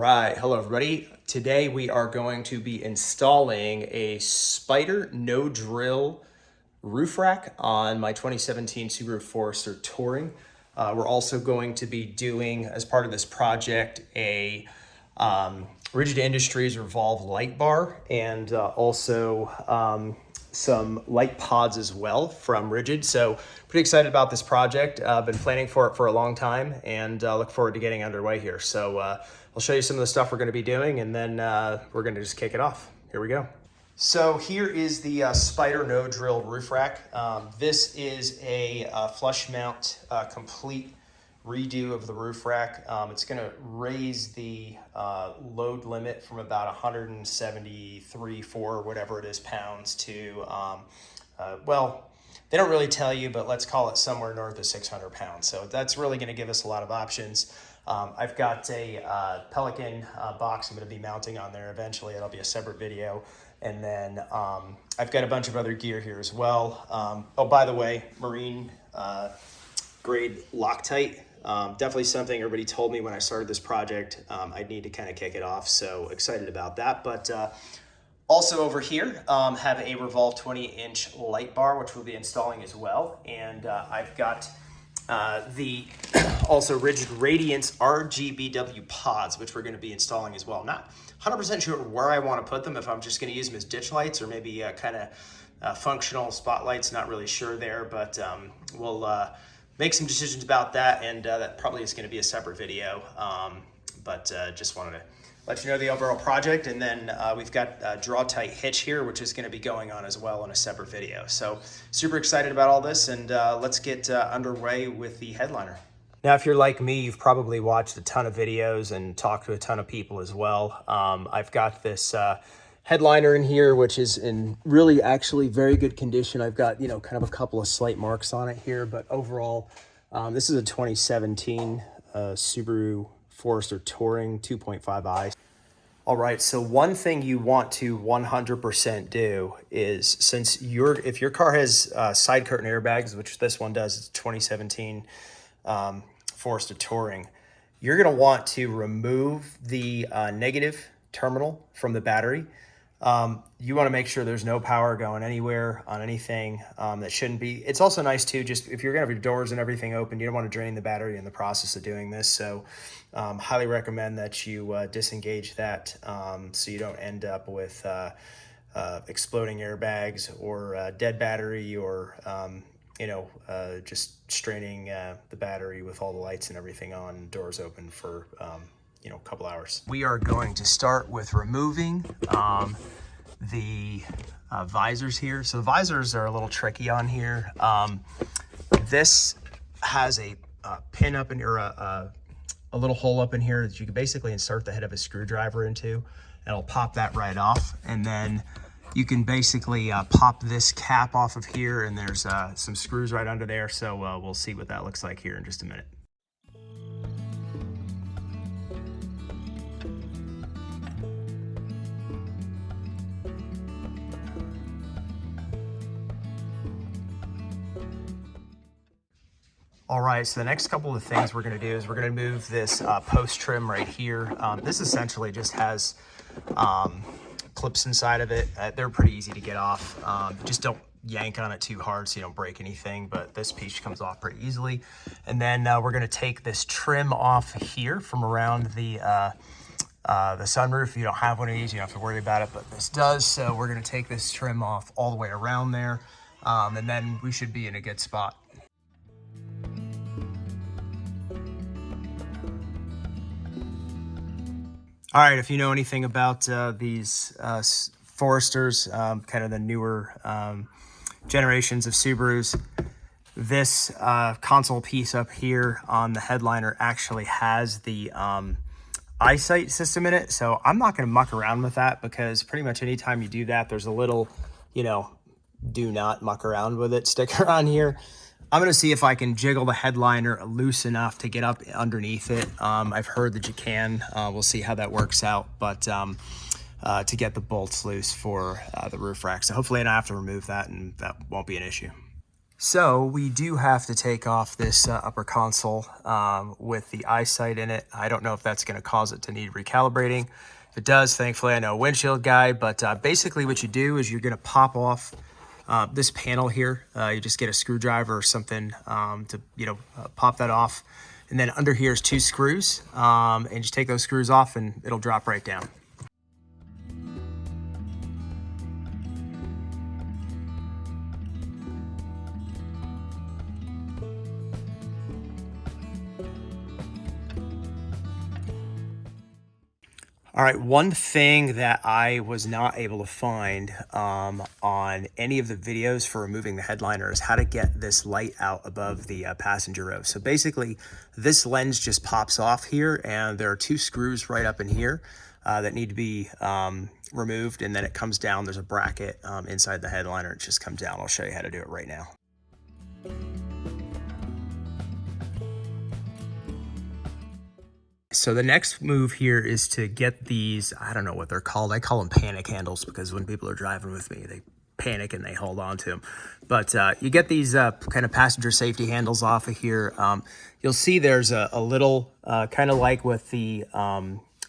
right, hello everybody. Today we are going to be installing a Spider no drill roof rack on my 2017 Subaru Forester Touring. We're also going to be doing, as part of this project, a Rigid Industries Revolve light bar and also some light pods as well from Rigid. So pretty excited about this project. I've been planning for it for a long time and look forward to getting underway here. So I'll show you some of the stuff we're going to be doing, and then we're going to just kick it off. Here we go. So here is the Spider no drill roof rack. This is a flush mount complete redo of the roof rack. It's going to raise the load limit from about 173, 4, whatever it is, pounds to, well, they don't really tell you, but let's call it somewhere north of 600 pounds. So that's really going to give us a lot of options. I've got a Pelican box I'm going to be mounting on there eventually. It'll be a separate video. And then I've got a bunch of other gear here as well. Oh, by the way, marine grade Loctite. Definitely something everybody told me when I started this project I'd need to kind of kick it off. So excited about that. But also over here have a Revolve 20-inch light bar, which we'll be installing as well. And I've got the also Rigid Radiance RGBW pods, which we're going to be installing as well. Not 100% sure where I want to put them, if I'm just going to use them as ditch lights or maybe kind of functional spotlights. Not really sure there, but we'll make some decisions about that, and that probably is going to be a separate video. But just wanted to let you know the overall project, and then we've got a draw tight hitch here, which is going to be going on as well in a separate video. So super excited about all this, and let's get underway with the headliner. Now, if you're like me, you've probably watched a ton of videos and talked to a ton of people as well. I've got this headliner in here, which is in really actually very good condition. I've got, you know, kind of a couple of slight marks on it here, but overall, this is a 2017 Subaru Forester Touring 2.5i. All right, so one thing you want to 100% do is, since if your car has side curtain airbags, which this one does, it's 2017 Forester Touring, you're gonna want to remove the negative terminal from the battery. You want to make sure there's no power going anywhere on anything that shouldn't be. It's also nice too, just if you're gonna have your doors and everything open, you don't want to drain the battery in the process of doing this. So highly recommend that you disengage that so you don't end up with exploding airbags or dead battery, or just straining the battery with all the lights and everything on, doors open for a couple hours. We are going to start with removing the visors here. So the visors are a little tricky on here. This has a pin up in here, a little hole up in here that you can basically insert the head of a screwdriver into, and it'll pop that right off. And then you can basically pop this cap off of here, and there's some screws right under there. So we'll see what that looks like here in just a minute. All right, so the next couple of things we're gonna do is we're gonna move this post trim right here. This essentially just has clips inside of it. They're pretty easy to get off. Just don't yank on it too hard so you don't break anything, but this piece comes off pretty easily. And then we're gonna take this trim off here from around the sunroof. If you don't have one of these, you don't have to worry about it, but this does. So we're gonna take this trim off all the way around there, and then we should be in a good spot. All right, if you know anything about these Foresters, kind of the newer generations of Subarus, this console piece up here on the headliner actually has the eyesight system in it. So I'm not going to muck around with that, because pretty much anytime you do that, there's a little, do not muck around with it sticker on here. I'm going to see if I can jiggle the headliner loose enough to get up underneath it. I've heard that you can. We'll see how that works out, but to get the bolts loose for the roof rack. So hopefully I don't have to remove that, and that won't be an issue. So we do have to take off this upper console with the eyesight in it. I don't know if that's going to cause it to need recalibrating. If it does, thankfully I know a windshield guy, but basically what you do is you're going to pop off this panel here. You just get a screwdriver or something to pop that off. And then under here is 2 screws, and just take those screws off and it'll drop right down. All right, one thing that I was not able to find on any of the videos for removing the headliner is how to get this light out above the passenger row. So basically, this lens just pops off here, and there are 2 screws right up in here that need to be removed, and then it comes down. There's a bracket inside the headliner. It just comes down. I'll show you how to do it right now. So the next move here is to get these, I don't know what they're called. I call them panic handles because when people are driving with me, they panic and they hold on to them. But you get these kind of passenger safety handles off of here. You'll see there's a little, kind of like with the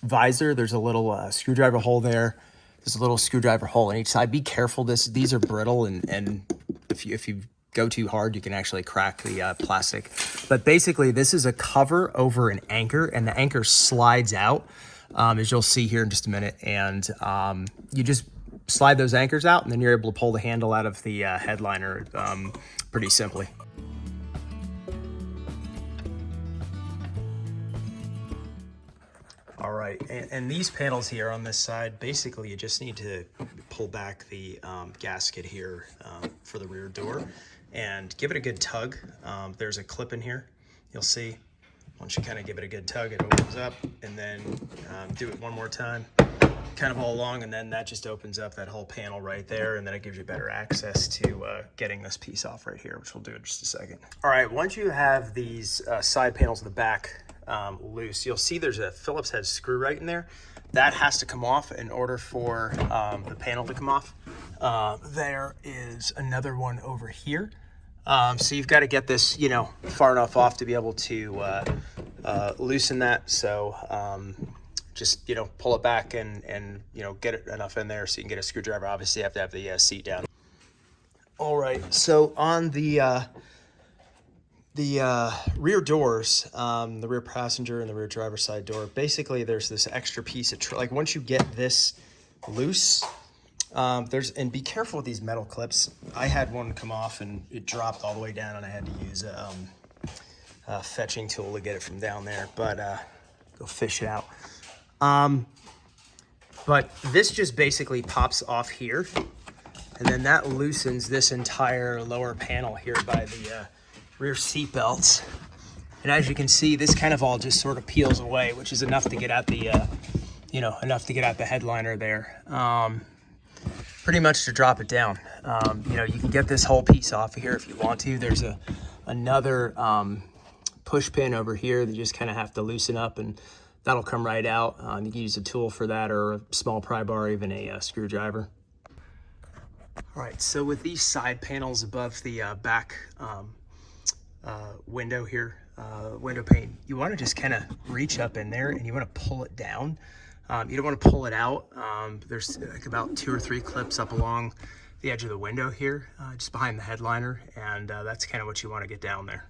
visor, there's a little screwdriver hole there. There's a little screwdriver hole on each side. Be careful, these are brittle, and if you go too hard, you can actually crack the plastic. But basically, this is a cover over an anchor, and the anchor slides out, as you'll see here in just a minute. And you just slide those anchors out, and then you're able to pull the handle out of the headliner pretty simply. All right, and these panels here on this side, basically you just need to pull back the gasket here for the rear door and give it a good tug. There's a clip in here, you'll see. Once you kind of give it a good tug, it opens up, and then do it one more time, kind of all along, and then that just opens up that whole panel right there, and then it gives you better access to getting this piece off right here, which we'll do in just a second. All right, once you have these side panels in the back loose, you'll see there's a Phillips head screw right in there. That has to come off in order for the panel to come off. There is another one over here. So you've got to get this, far enough off to be able to loosen that. So just, pull it back and get it enough in there so you can get a screwdriver. Obviously, you have to have the seat down. All right, so on the rear doors, the rear passenger and the rear driver's side door, basically there's this extra piece of, like once you get this loose, and be careful with these metal clips. I had one come off and it dropped all the way down, and I had to use a fetching tool to get it from down there, but go fish it out. But this just basically pops off here, and then that loosens this entire lower panel here by the rear seat belts. And as you can see, this kind of all just sort of peels away, which is enough to get at the, enough to get at the headliner there. Pretty much to drop it down. You can get this whole piece off of here if you want to. There's another push pin over here that you just kind of have to loosen up, and that'll come right out. You can use a tool for that, or a small pry bar, or even a screwdriver. All right, so with these side panels above the back window here, window pane, you want to just kind of reach up in there and you want to pull it down. You don't want to pull it out. There's like about 2 or 3 clips up along the edge of the window here, just behind the headliner, and that's kind of what you want to get down there.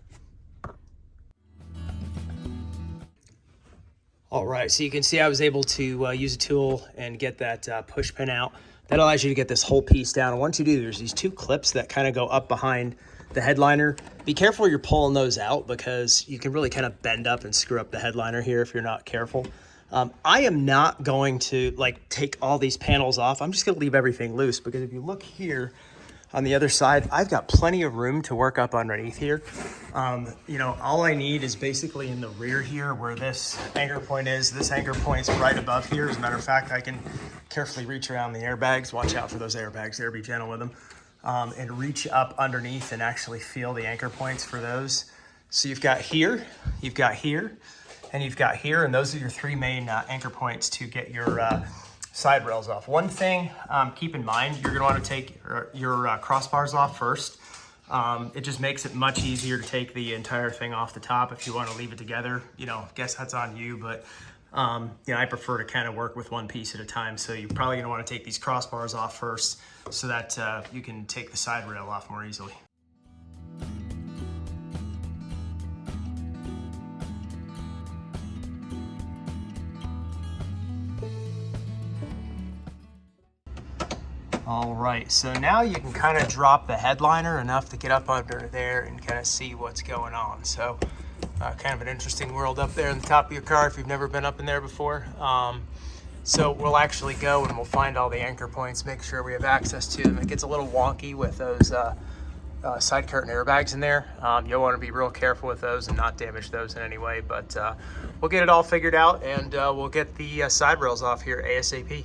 All right, so you can see I was able to use a tool and get that push pin out. That allows you to get this whole piece down. And once you do, there's these 2 clips that kind of go up behind the headliner. Be careful you're pulling those out, because you can really kind of bend up and screw up the headliner here if you're not careful. I am not going to take all these panels off. I'm just going to leave everything loose, because if you look here on the other side, I've got plenty of room to work up underneath here. All I need is basically in the rear here where this anchor point is. This anchor point's right above here. As a matter of fact, I can carefully reach around the airbags. Watch out for those airbags there, be gentle with them. And reach up underneath and actually feel the anchor points for those. So you've got here, and you've got here, and those are your 3 main anchor points to get your side rails off. One thing, keep in mind, you're gonna wanna take your crossbars off first. It just makes it much easier to take the entire thing off the top. If you want to leave it together, you know, guess that's on you, but you know, I prefer to kind of work with one piece at a time. So you're probably gonna want to take these crossbars off first so that you can take the side rail off more easily. All right, so now you can kind of drop the headliner enough to get up under there and kind of see what's going on. So kind of an interesting world up there in the top of your car if you've never been up in there before. So we'll actually go and we'll find all the anchor points, make sure we have access to them. It gets a little wonky with those side curtain airbags in there. You'll want to be real careful with those and not damage those in any way, but we'll get it all figured out, and we'll get the side rails off here ASAP.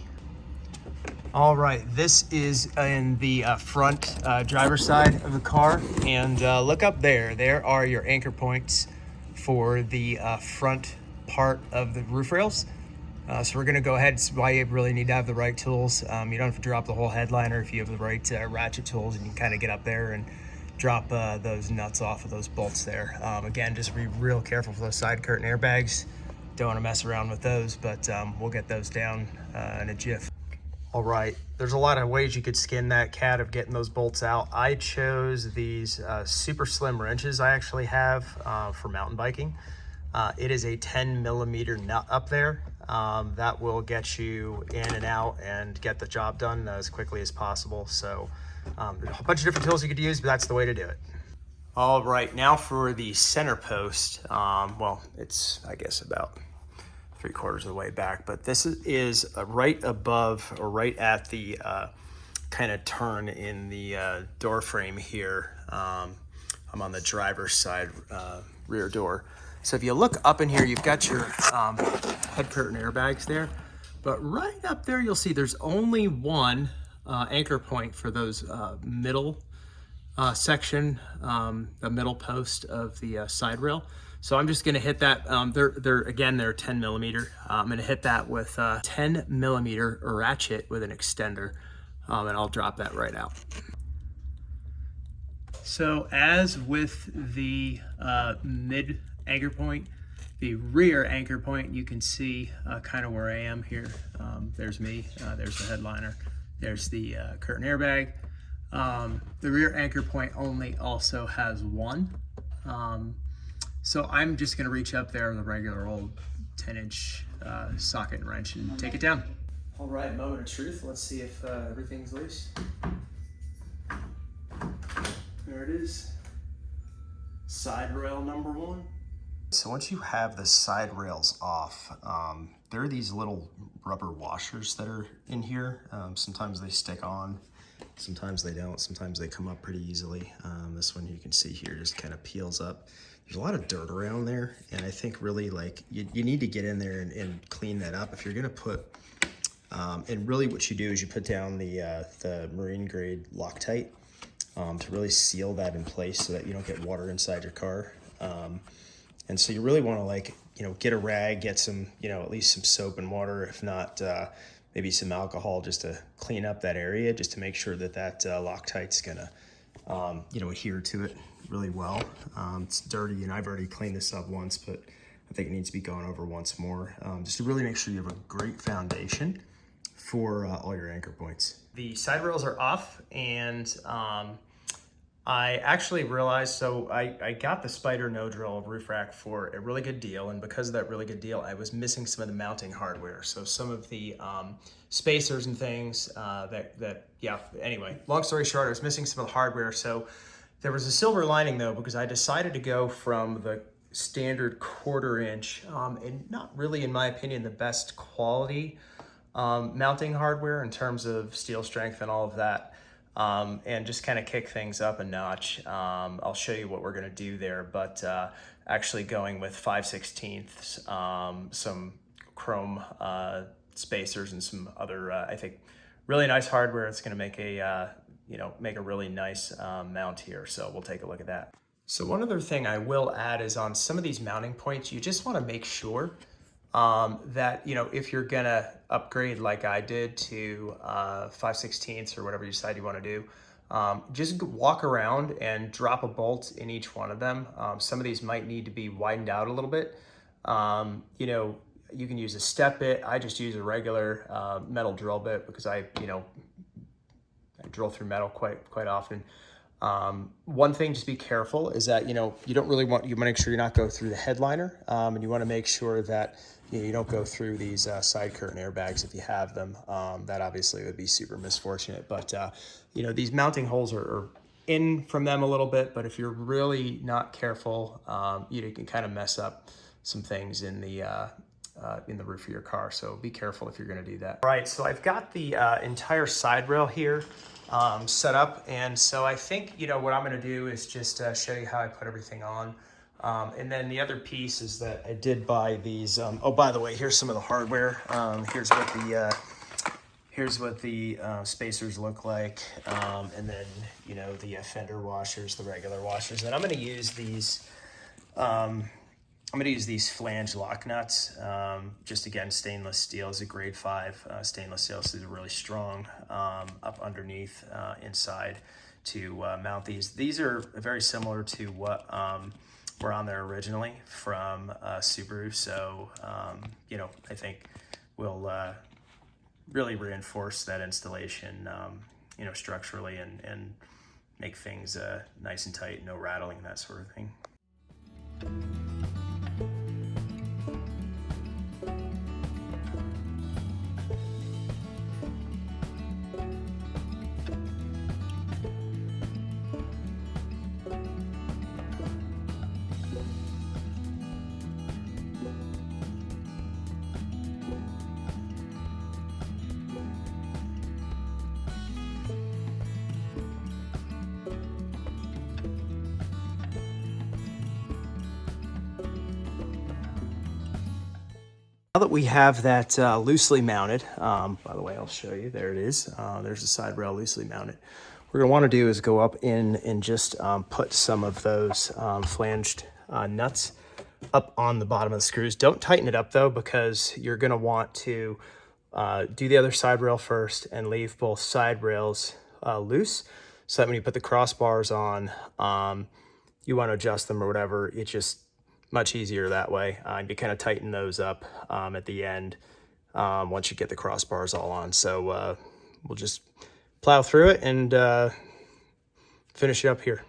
All right, this is in the front driver's side of the car, and look up there. There are your anchor points for the front part of the roof rails. So we're gonna go ahead. It's why you really need to have the right tools. You don't have to drop the whole headliner if you have the right ratchet tools, and you can kind of get up there and drop those nuts off of those bolts there. Again, just be real careful for those side curtain airbags. Don't want to mess around with those, but we'll get those down in a jiff. All right, there's a lot of ways you could skin that cat of getting those bolts out. I chose these super slim wrenches I actually have for mountain biking. It is a 10 millimeter nut up there. That will get you in and out and get the job done as quickly as possible. So there's a bunch of different tools you could use, but that's the way to do it. All right, now for the center post. Well, it's, I guess, about 3/4 of the way back, but this is right above or right at the kind of turn in the door frame here. I'm on the driver's side rear door. So if you look up in here, you've got your head curtain airbags there, but right up there you'll see there's only one anchor point for those middle section, the middle post of the side rail. So I'm just gonna hit that, they're 10 millimeter. I'm gonna hit that with a 10 millimeter ratchet with an extender, and I'll drop that right out. So as with the mid anchor point, the rear anchor point, you can see kind of where I am here. There's me, there's the headliner, there's the curtain airbag. The rear anchor point only also has one. So I'm just gonna reach up there with a regular old 10-inch socket and wrench and take it down. All right, moment of truth. Let's see if everything's loose. There it is. Side rail number one. So once you have the side rails off, there are these little rubber washers that are in here. Sometimes they stick on, sometimes they don't. Sometimes they come up pretty easily. This one you can see here just kind of peels up. There's a lot of dirt around there, and I think really like you need to get in there and clean that up. If you're gonna put, and really what you do is you put down the marine grade Loctite to really seal that in place so that you don't get water inside your car. And so you really wanna, like, you know, get a rag, get some, you know, at least some soap and water, if not maybe some alcohol, just to clean up that area, just to make sure that Loctite's gonna you know, adhere to it really well. It's dirty, and I've already cleaned this up once, but I think it needs to be gone over once more, just to really make sure you have a great foundation for all your anchor points. The side rails are off, and I actually realized, so I got the Spider no drill roof rack for a really good deal, and because of that really good deal, I was missing some of the mounting hardware. So some of the spacers and things yeah, anyway, long story short, I was missing some of the hardware. So there was a silver lining though, because I decided to go from the standard 1/4 inch, and not really, in my opinion, the best quality mounting hardware in terms of steel strength and all of that. And just kind of kick things up a notch. I'll show you what we're gonna do there, but actually going with 5/16, some chrome spacers and some other, I think, really nice hardware. It's gonna make a, you know, make a really nice mount here. So we'll take a look at that. So one other thing I will add is on some of these mounting points, you just wanna make sure that, you know, if you're gonna upgrade like I did to 5/16 or whatever you decide you want to do, just walk around and drop a bolt in each one of them. Some of these might need to be widened out a little bit. You know, you can use a step bit. I just use a regular metal drill bit because I drill through metal quite often. One thing, just be careful, is that, you don't really want, you want to make sure you're not go through the headliner, and you want to make sure that you don't go through these side curtain airbags if you have them. That obviously would be super misfortunate, but these mounting holes are in from them a little bit, but if you're really not careful, you can kind of mess up some things in the roof of your car. So be careful if you're going to do that. All right, so I've got the entire side rail here set up, and so I think what I'm going to do is just show you how I put everything on. And then the other piece is that I did buy these. Oh, by the way, here's some of the hardware. Here's what the spacers look like, and then the fender washers, the regular washers. And I'm going to use these. I'm going to use these flange lock nuts. Just again, stainless steel is a grade 5 stainless steel, so they're really strong up underneath inside to mount these. These are very similar to what were on there originally from Subaru. So, I think we'll really reinforce that installation, structurally and make things nice and tight, no rattling, that sort of thing. Now that we have that loosely mounted, by the way, I'll show you. There it is. There's the side rail loosely mounted. What we're going to want to do is go up in and just put some of those flanged nuts up on the bottom of the screws. Don't tighten it up though, because you're going to want to do the other side rail first and leave both side rails loose, so that when you put the crossbars on, you want to adjust them or whatever, it's just much easier that way. You kind of tighten those up at the end once you get the crossbars all on. So we'll just plow through it and finish it up here.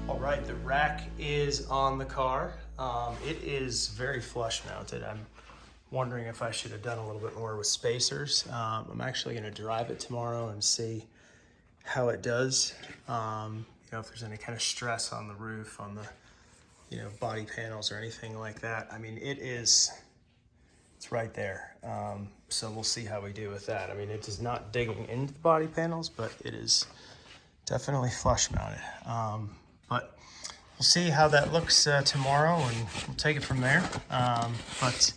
All right, the rack is on the car. It is very flush mounted. I'm wondering if I should have done a little bit more with spacers. I'm actually going to drive it tomorrow and see how it does. If there's any kind of stress on the roof, on the body panels or anything like that. I mean, it's right there. So we'll see how we do with that. I mean, it is not digging into the body panels, but it is definitely flush mounted. But we'll see how that looks tomorrow, and we'll take it from there. But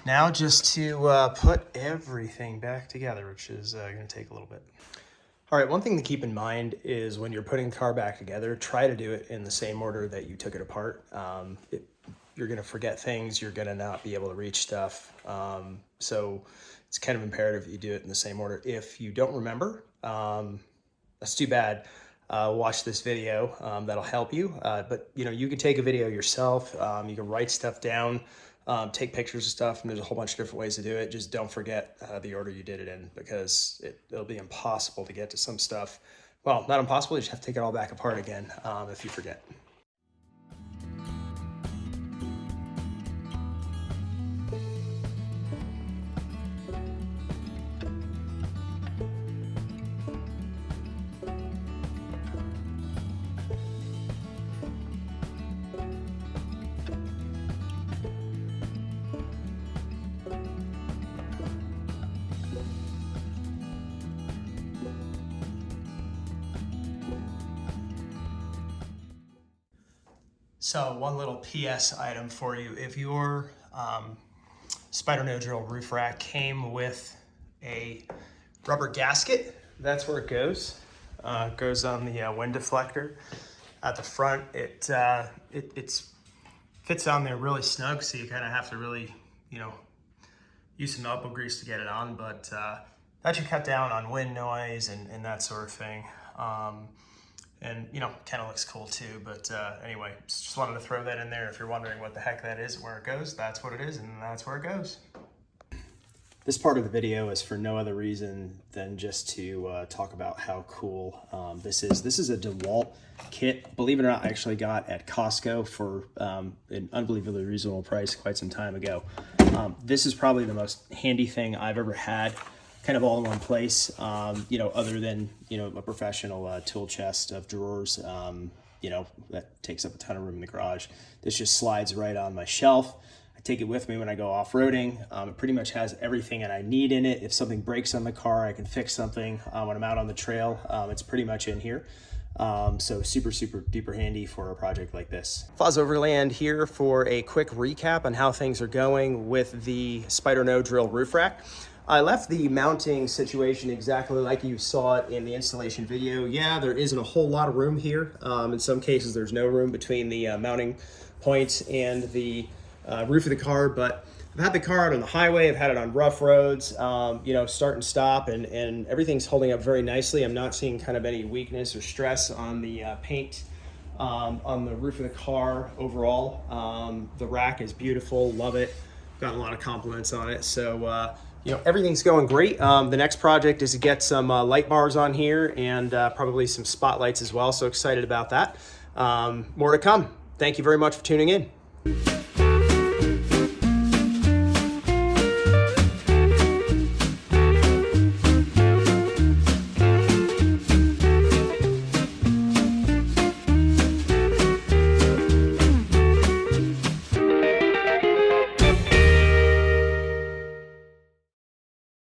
now just to put everything back together, which is going to take a little bit. All right, one thing to keep in mind is when you're putting the car back together, try to do it in the same order that you took it apart. You're going to forget things, you're going to not be able to reach stuff. So it's kind of imperative you do it in the same order. If you don't remember, that's too bad. Watch this video, that'll help you. But you can take a video yourself, you can write stuff down, take pictures of stuff, and there's a whole bunch of different ways to do it. Just don't forget the order you did it in, because it'll be impossible to get to some stuff. Well, not impossible, you just have to take it all back apart again if you forget. So one little PS item for you. If your Spider No Drill roof rack came with a rubber gasket, that's where it goes. It goes on the wind deflector. At the front, it fits on there really snug, so you kind of have to really, use some elbow grease to get it on, but that should cut down on wind noise and that sort of thing. And kind of looks cool too, but anyway, just wanted to throw that in there. If you're wondering what the heck that is and where it goes, that's what it is, and that's where it goes. This part of the video is for no other reason than just to talk about how cool this is. This is a DeWalt kit. Believe it or not, I actually got at Costco for an unbelievably reasonable price quite some time ago. This is probably the most handy thing I've ever had, kind of all in one place, other than, a professional tool chest of drawers, that takes up a ton of room in the garage. This just slides right on my shelf. I take it with me when I go off-roading. It pretty much has everything that I need in it. If something breaks on the car, I can fix something. When I'm out on the trail, it's pretty much in here. So super, super duper handy for a project like this. Foz Overland here for a quick recap on how things are going with the Spider No Drill roof rack. I left the mounting situation exactly like you saw it in the installation video. Yeah, there isn't a whole lot of room here. In some cases, there's no room between the mounting points and the roof of the car, but I've had the car out on the highway, I've had it on rough roads, start and stop, and everything's holding up very nicely. I'm not seeing kind of any weakness or stress on the paint on the roof of the car overall. The rack is beautiful, love it. Got a lot of compliments on it, so everything's going great. The next project is to get some light bars on here and probably some spotlights as well, so excited about that. More to come. Thank you very much for tuning in.